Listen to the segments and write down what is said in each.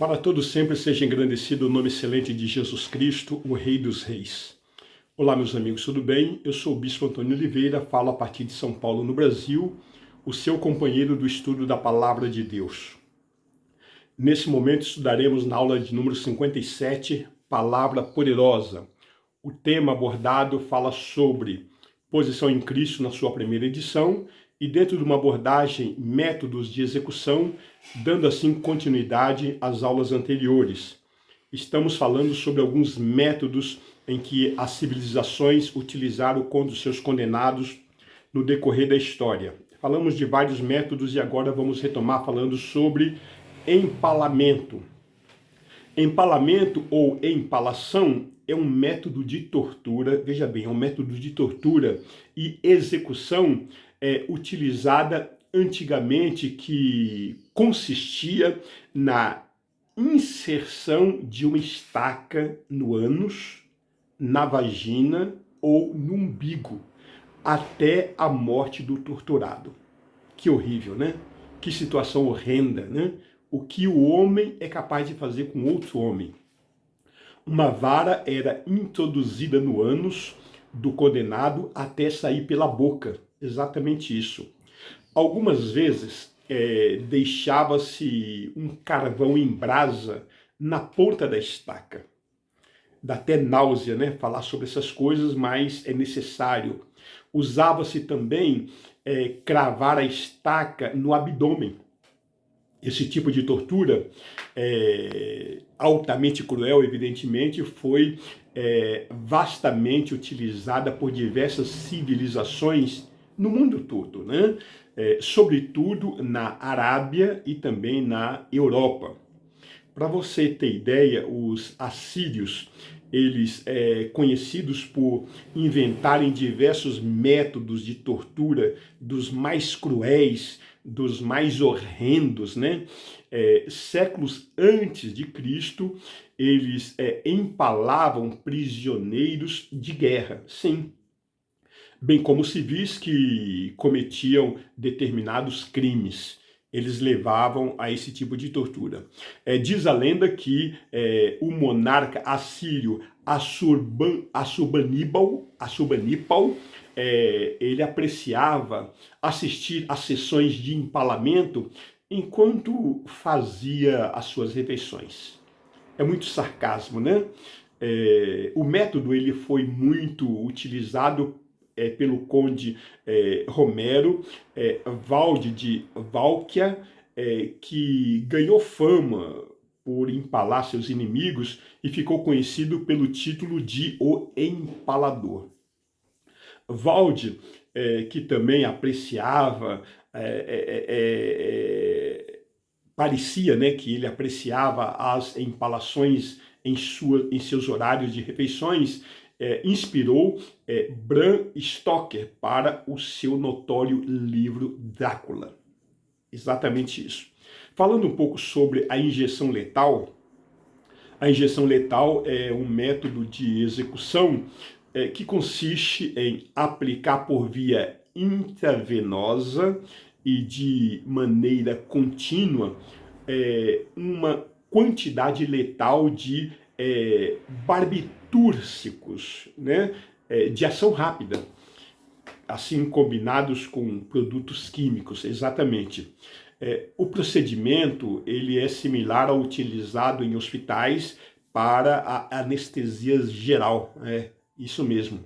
Para todos sempre seja engrandecido o nome excelente de Jesus Cristo, o Rei dos Reis. Olá, meus amigos, tudo bem? Eu sou o Bispo Antônio Oliveira, falo a partir de São Paulo, no Brasil, o seu companheiro do estudo da Palavra de Deus. Nesse momento estudaremos na aula de número 57, Palavra Poderosa. O tema abordado fala sobre posição em Cristo na sua primeira edição e dentro de uma abordagem, métodos de execução, dando assim continuidade às aulas anteriores. Estamos falando sobre alguns métodos em que as civilizações utilizaram contra os seus condenados no decorrer da história. Falamos de vários métodos e agora vamos retomar falando sobre empalamento. Empalamento ou empalação é um método de tortura, veja bem, é um método de tortura e execução utilizada antigamente, que consistia na inserção de uma estaca no ânus, na vagina ou no umbigo, até a morte do torturado. Que horrível, né? Que situação horrenda, né? O que o homem é capaz de fazer com outro homem. Uma vara era introduzida no ânus do condenado até sair pela boca. Exatamente isso. Algumas vezes deixava-se um carvão em brasa na ponta da estaca. Dá até náusea, né? Falar sobre essas coisas, mas é necessário. Usava-se também cravar a estaca no abdômen. Esse tipo de tortura, altamente cruel, evidentemente, foi vastamente utilizada por diversas civilizações no mundo todo, né? Sobretudo na Arábia e também na Europa. Para você ter ideia, os assírios, eles conhecidos por inventarem diversos métodos de tortura, dos mais cruéis, dos mais horrendos, né? Séculos antes de Cristo, eles empalavam prisioneiros de guerra, sim, bem como civis que cometiam determinados crimes. Eles levavam a esse tipo de tortura. Diz a lenda que o monarca assírio Assurbanipal, ele apreciava assistir a sessões de empalamento enquanto fazia as suas refeições. É muito sarcasmo, né? O método ele foi muito utilizado pelo conde Romero Valde de Valquia, que ganhou fama por empalar seus inimigos e ficou conhecido pelo título de O Empalador. Valde, que também apreciava, parecia, né, que ele apreciava as empalações em seus horários de refeições, inspirou Bram Stoker para o seu notório livro Drácula. Exatamente isso. Falando um pouco sobre a injeção letal é um método de execução que consiste em aplicar por via intravenosa e de maneira contínua uma quantidade letal de barbitúricos, né, de ação rápida, assim combinados com produtos químicos, exatamente. O procedimento ele é similar ao utilizado em hospitais para a anestesia geral, isso mesmo.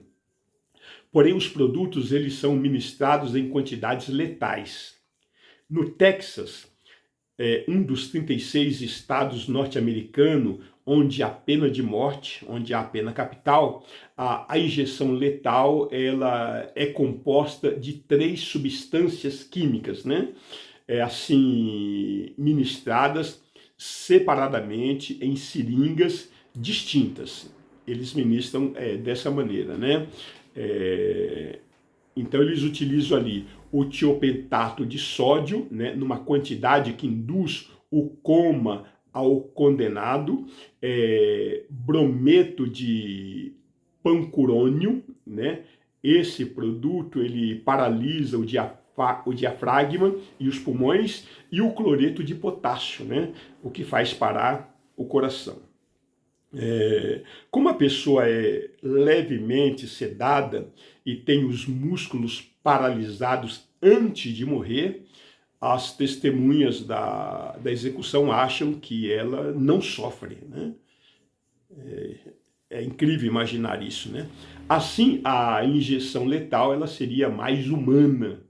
Porém, os produtos eles são ministrados em quantidades letais. No Texas, um dos 36 estados norte-americanos onde há pena de morte, onde há pena capital, a injeção letal ela é composta de 3 substâncias químicas, né? Assim, ministradas separadamente em seringas distintas. Eles ministram dessa maneira, né? Então eles utilizam ali o tiopentato de sódio, né, numa quantidade que induz o coma ao condenado, brometo de pancurônio, né? Esse produto ele paralisa o o diafragma e os pulmões, e o cloreto de potássio, né? O que faz parar o coração. Como a pessoa é levemente sedada e tem os músculos paralisados antes de morrer, as testemunhas da execução acham que ela não sofre, né? É incrível imaginar isso, né? Assim, a injeção letal ela seria mais humana.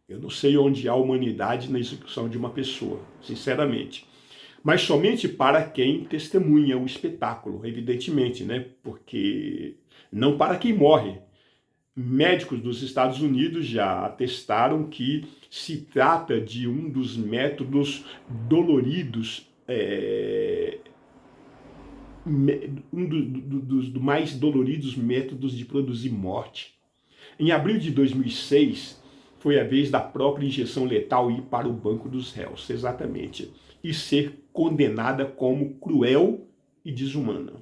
Eu não sei onde há humanidade na execução de uma pessoa, sinceramente. Mas somente para quem testemunha o espetáculo, evidentemente, né? Porque não para quem morre. Médicos dos Estados Unidos já atestaram que se trata de um dos métodos doloridos, dos mais doloridos métodos de produzir morte. Em abril de 2006, foi a vez da própria injeção letal ir para o banco dos réus, exatamente, e ser condenada como cruel e desumana.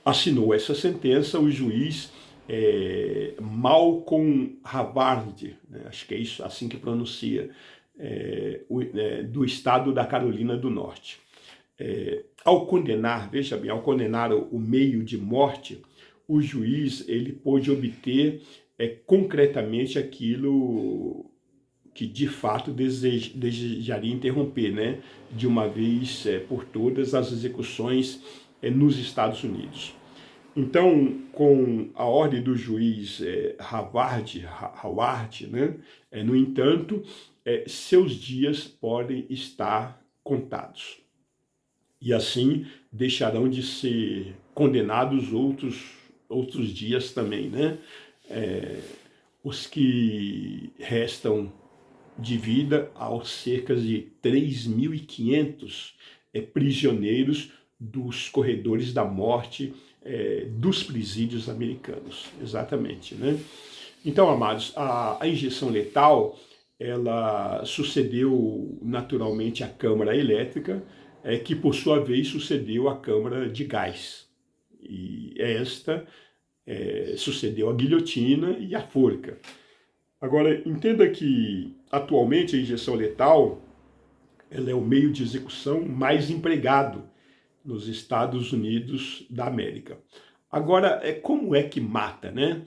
Assinou essa sentença o juiz Malcolm Havard, né, acho que é isso, assim que pronuncia, do estado da Carolina do Norte. Ao condenar, veja bem, ao condenar o meio de morte, o juiz ele pôde obter concretamente aquilo que de fato desejaria interromper, né, de uma vez por todas as execuções nos Estados Unidos. Então, com a ordem do juiz Howard, né, no entanto, seus dias podem estar contados. E assim deixarão de ser condenados outros dias também, né? Os que restam de vida aos cerca de 3.500 prisioneiros dos corredores da morte dos presídios americanos, exatamente, né? Então, amados, a injeção letal, ela sucedeu naturalmente à câmara elétrica, que por sua vez sucedeu à câmara de gás. E esta sucedeu a guilhotina e a forca. Agora, entenda que atualmente a injeção letal ela é o meio de execução mais empregado nos Estados Unidos da América. Agora, como é que mata, né?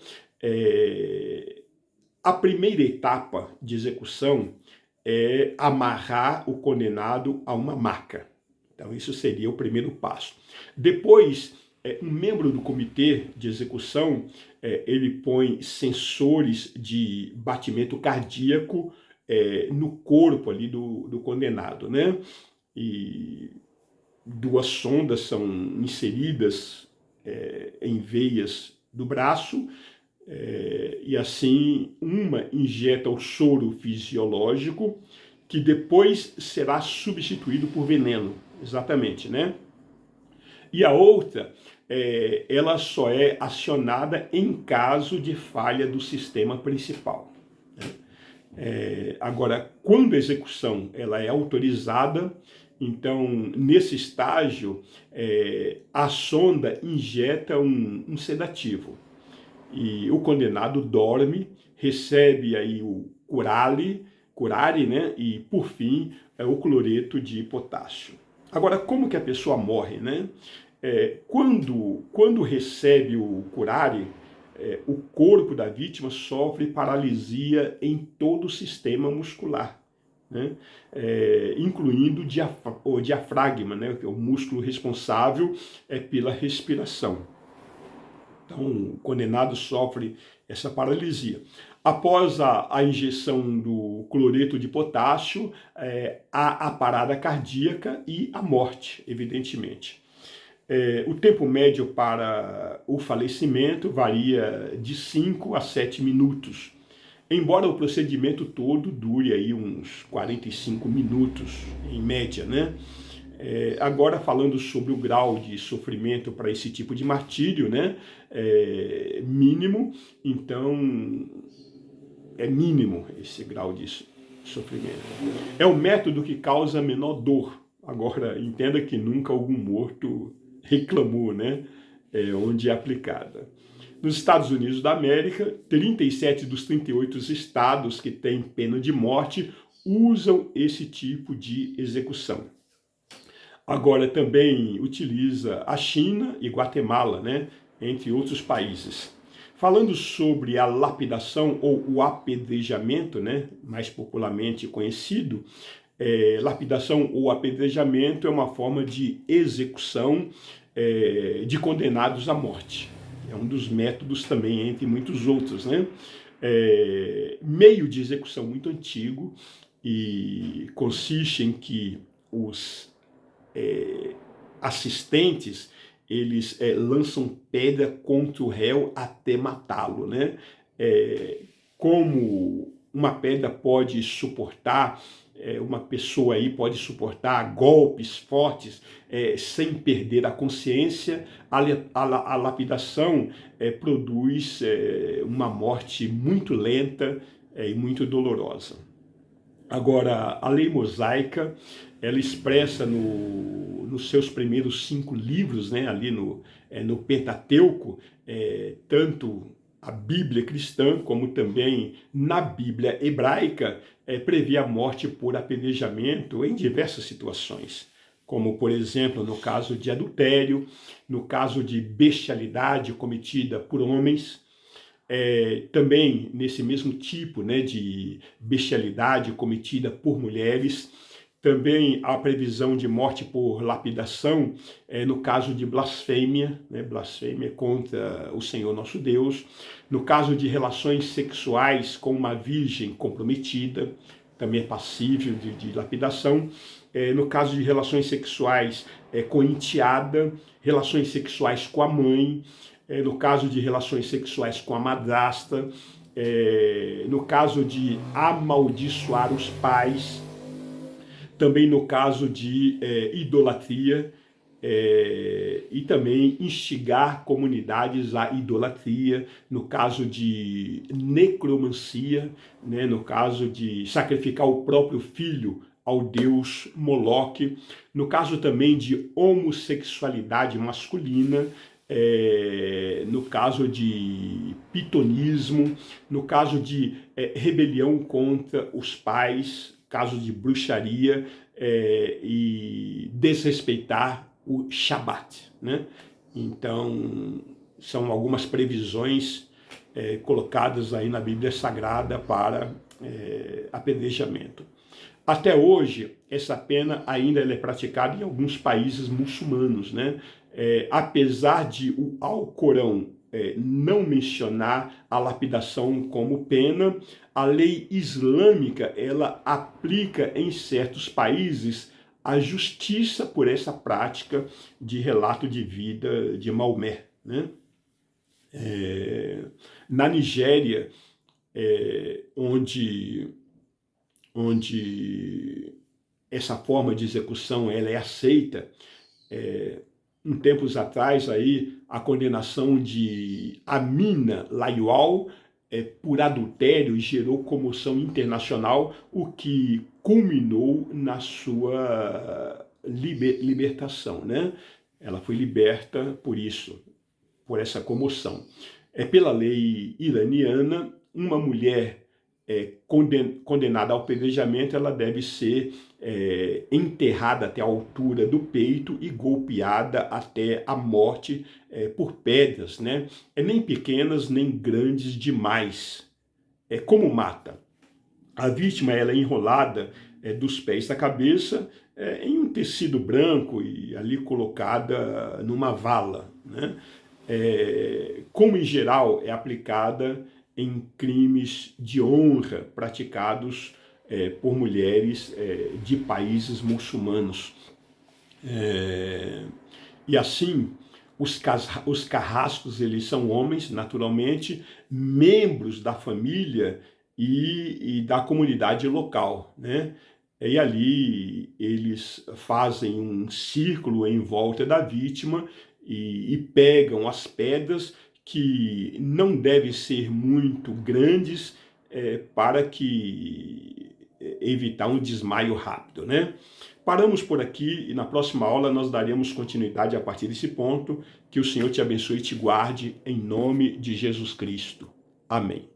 A primeira etapa de execução é amarrar o condenado a uma maca. Então, isso seria o primeiro passo. Depois, um membro do comitê de execução, ele põe sensores de batimento cardíaco no corpo ali do condenado, né? E 2 sondas são inseridas em veias do braço, e assim uma injeta o soro fisiológico, que depois será substituído por veneno, exatamente, né? E a outra, ela só é acionada em caso de falha do sistema principal. Agora, quando a execução ela é autorizada, então, nesse estágio, a sonda injeta um sedativo. E o condenado dorme, recebe aí o curare, né? E, por fim, o cloreto de potássio. Agora, como que a pessoa morre, né? Quando recebe o curare, o corpo da vítima sofre paralisia em todo o sistema muscular, né? Incluindo o diafragma, né? Que é o músculo responsável pela respiração. Então, o condenado sofre essa paralisia. Após a injeção do cloreto de potássio, há a parada cardíaca e a morte, evidentemente. O tempo médio para o falecimento varia de 5 a 7 minutos, embora o procedimento todo dure aí uns 45 minutos, em média, né? Agora, falando sobre o grau de sofrimento para esse tipo de martírio, né? Mínimo, então é mínimo esse grau de sofrimento. É o método que causa menor dor. Agora, entenda que nunca algum morto reclamou, né? Onde é aplicada. Nos Estados Unidos da América, 37 dos 38 estados que têm pena de morte usam esse tipo de execução. Agora também utiliza a China e Guatemala, né, entre outros países. Falando sobre a lapidação ou o apedrejamento, né, mais popularmente conhecido, lapidação ou apedrejamento é uma forma de execução de condenados à morte. É um dos métodos também, entre muitos outros, né? Meio de execução muito antigo e consiste em que os assistentes, eles lançam pedra contra o réu até matá-lo, né? Como uma pedra pode suportar, uma pessoa aí pode suportar golpes fortes sem perder a consciência, a lapidação produz uma morte muito lenta e muito dolorosa. Agora, a lei mosaica, ela expressa nos seus primeiros 5 livros, né, ali no Pentateuco, tanto a Bíblia cristã, como também na Bíblia hebraica, prevê a morte por apedrejamento em diversas situações, como, por exemplo, no caso de adultério, no caso de bestialidade cometida por homens, também nesse mesmo tipo, né, de bestialidade cometida por mulheres. Também há previsão de morte por lapidação no caso de blasfêmia, né, blasfêmia contra o Senhor nosso Deus. No caso de relações sexuais com uma virgem comprometida, também é passível de lapidação. No caso de relações sexuais com enteada, relações sexuais com a mãe, no caso de relações sexuais com a madrasta, no caso de amaldiçoar os pais, também no caso de idolatria, e também instigar comunidades à idolatria, no caso de necromancia, né, no caso de sacrificar o próprio filho ao deus Moloque, no caso também de homossexualidade masculina, no caso de pitonismo, no caso de rebelião contra os pais, caso de bruxaria e desrespeitar o Shabat, né? Então, são algumas previsões colocadas aí na Bíblia Sagrada para apedrejamento. Até hoje, essa pena ainda é praticada em alguns países muçulmanos, né? Apesar de o Alcorão não mencionar a lapidação como pena, a lei islâmica ela aplica em certos países a justiça por essa prática de relato de vida de Maomé, né? Na Nigéria, onde essa forma de execução ela é aceita, um tempos atrás aí a condenação de Amina Laiol por adultério gerou comoção internacional, o que culminou na sua libertação, né? Ela foi liberta por isso, por essa comoção. Pela lei iraniana, uma mulher condenada ao apedrejamento, ela deve ser enterrada até a altura do peito e golpeada até a morte por pedras, né? Nem pequenas, nem grandes demais. Como mata? A vítima ela é enrolada dos pés à cabeça em um tecido branco e ali colocada numa vala, né? Como em geral é aplicada em crimes de honra praticados por mulheres de países muçulmanos. E assim, os carrascos, eles são homens, naturalmente, membros da família e da comunidade local, né? E ali eles fazem um círculo em volta da vítima e pegam as pedras que não devem ser muito grandes para que evitar um desmaio rápido, né? Paramos por aqui e na próxima aula nós daremos continuidade a partir desse ponto. Que o Senhor te abençoe e te guarde em nome de Jesus Cristo. Amém.